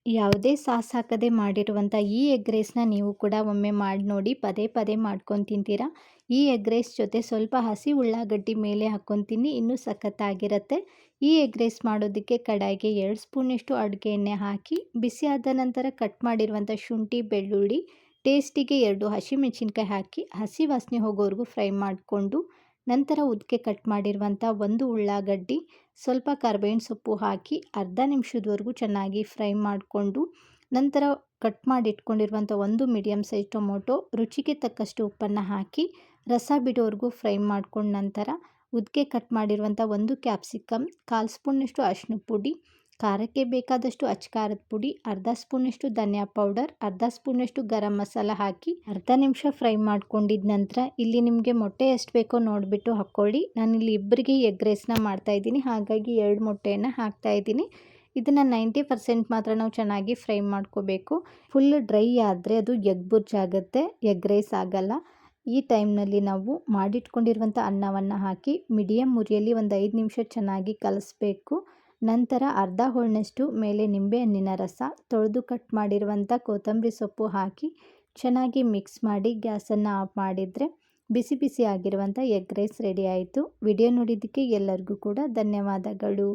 ಯಾವುದೇ ಸಾಸ್ ಹಾಕದೆ ಮಾಡಿರುವಂಥ ಈ ಎಗ್ ರೈಸ್ನ ನೀವು ಕೂಡ ಒಮ್ಮೆ ಮಾಡಿ ನೋಡಿ, ಪದೇ ಪದೇ ಮಾಡ್ಕೊಂಡು ತಿಂತೀರಾ. ಈ ಎಗ್ ರೈಸ್ ಜೊತೆ ಸ್ವಲ್ಪ ಹಸಿ ಉಳ್ಳಾಗಡ್ಡಿ ಮೇಲೆ ಹಾಕ್ಕೊಂಡು ತಿನ್ನಿ, ಇನ್ನೂ ಸಖತ್ತಾಗಿರುತ್ತೆ. ಈ ಎಗ್ ರೈಸ್ ಮಾಡೋದಕ್ಕೆ ಕಡಾಯಿಗೆ 2 ಸ್ಪೂನಷ್ಟು ಅಡುಗೆ ಎಣ್ಣೆ ಹಾಕಿ, ಬಿಸಿಯಾದ ನಂತರ ಕಟ್ ಮಾಡಿರುವಂಥ ಶುಂಠಿ, ಬೆಳ್ಳುಳ್ಳಿ, ಟೇಸ್ಟಿಗೆ 2 ಹಸಿಮೆಣಸಿನ್ಕಾಯಿ ಹಾಕಿ ಹಸಿ ವಾಸನೆ ಹೋಗೋವರೆಗೂ ಫ್ರೈ ಮಾಡಿಕೊಂಡು, ನಂತರ ಉದ್ದಕ್ಕೆ ಕಟ್ ಮಾಡಿರುವಂಥ 1 ಉಳ್ಳಾಗಡ್ಡಿ, ಸ್ವಲ್ಪ ಕರಿಬೇವಿನ ಸೊಪ್ಪು ಹಾಕಿ ಅರ್ಧ ನಿಮಿಷದವರೆಗೂ ಚೆನ್ನಾಗಿ ಫ್ರೈ ಮಾಡಿಕೊಂಡು, ನಂತರ ಕಟ್ ಮಾಡಿ ಇಟ್ಕೊಂಡಿರುವಂಥ 1 ಮೀಡಿಯಮ್ ಸೈಜ್ ಟೊಮೊಟೊ, ರುಚಿಗೆ ತಕ್ಕಷ್ಟು ಉಪ್ಪನ್ನು ಹಾಕಿ ರಸ ಬಿಡೋವರೆಗೂ ಫ್ರೈ ಮಾಡ್ಕೊಂಡು, ನಂತರ ಉದ್ದಕ್ಕೆ ಕಟ್ ಮಾಡಿರುವಂಥ 1 ಕ್ಯಾಪ್ಸಿಕಮ್, 1/4 ಸ್ಪೂನಷ್ಟು ಅರಿಶಿಣದ ಪುಡಿ, ಖಾರಕ್ಕೆ ಬೇಕಾದಷ್ಟು ಅಚ್ಚ ಪುಡಿ, ಅರ್ಧ ಸ್ಪೂನಷ್ಟು ಧನಿಯಾ ಪೌಡರ್, ಅರ್ಧ ಸ್ಪೂನಷ್ಟು ಗರಂ ಮಸಾಲ ಹಾಕಿ ಅರ್ಧ ನಿಮಿಷ ಫ್ರೈ ಮಾಡ್ಕೊಂಡಿದ್ದ ನಂತರ ಇಲ್ಲಿ ನಿಮಗೆ ಮೊಟ್ಟೆ ಎಷ್ಟು ಬೇಕೋ ನೋಡಿಬಿಟ್ಟು ಹಾಕ್ಕೊಳ್ಳಿ. ನಾನಿಲ್ಲಿ ಇಬ್ಬರಿಗೆ ಎಗ್ ರೈಸ್ನ ಮಾಡ್ತಾಯಿದ್ದೀನಿ, ಹಾಗಾಗಿ 2 ಮೊಟ್ಟೆಯನ್ನು ಹಾಕ್ತಾಯಿದ್ದೀನಿ. ಇದನ್ನು 90% ಮಾತ್ರ ನಾವು ಚೆನ್ನಾಗಿ ಫ್ರೈ ಮಾಡ್ಕೋಬೇಕು. ಫುಲ್ ಡ್ರೈ ಆದರೆ ಅದು ಎಗ್ ಬುರ್ಜ್ ಆಗುತ್ತೆ, ಎಗ್ ರೈಸ್ ಆಗಲ್ಲ. ಈ ಟೈಮ್ನಲ್ಲಿ ನಾವು ಮಾಡಿಟ್ಕೊಂಡಿರುವಂಥ ಅನ್ನವನ್ನು ಹಾಕಿ ಮೀಡಿಯಮ್ ಉರಿಯಲ್ಲಿ ಒಂದು 5 ನಿಮಿಷ ಚೆನ್ನಾಗಿ ಕಲಿಸ್ಬೇಕು. ನಂತರ ಅರ್ಧ ಹೋಳನಷ್ಟು ಮೇಲೆ ನಿಂಬೆಹಣ್ಣಿನ ರಸ, ತೊಳೆದು ಕಟ್ ಮಾಡಿರುವಂಥ ಕೊತ್ತಂಬರಿ ಸೊಪ್ಪು ಹಾಕಿ ಚೆನ್ನಾಗಿ ಮಿಕ್ಸ್ ಮಾಡಿ ಗ್ಯಾಸನ್ನು ಆಫ್ ಮಾಡಿದರೆ ಬಿಸಿ ಬಿಸಿ ಆಗಿರುವಂಥ ಎಗ್ ರೈಸ್ ರೆಡಿ ಆಯಿತು. ವಿಡಿಯೋ ನೋಡಿದ್ದಕ್ಕೆ ಎಲ್ಲರಿಗೂ ಕೂಡ ಧನ್ಯವಾದಗಳು.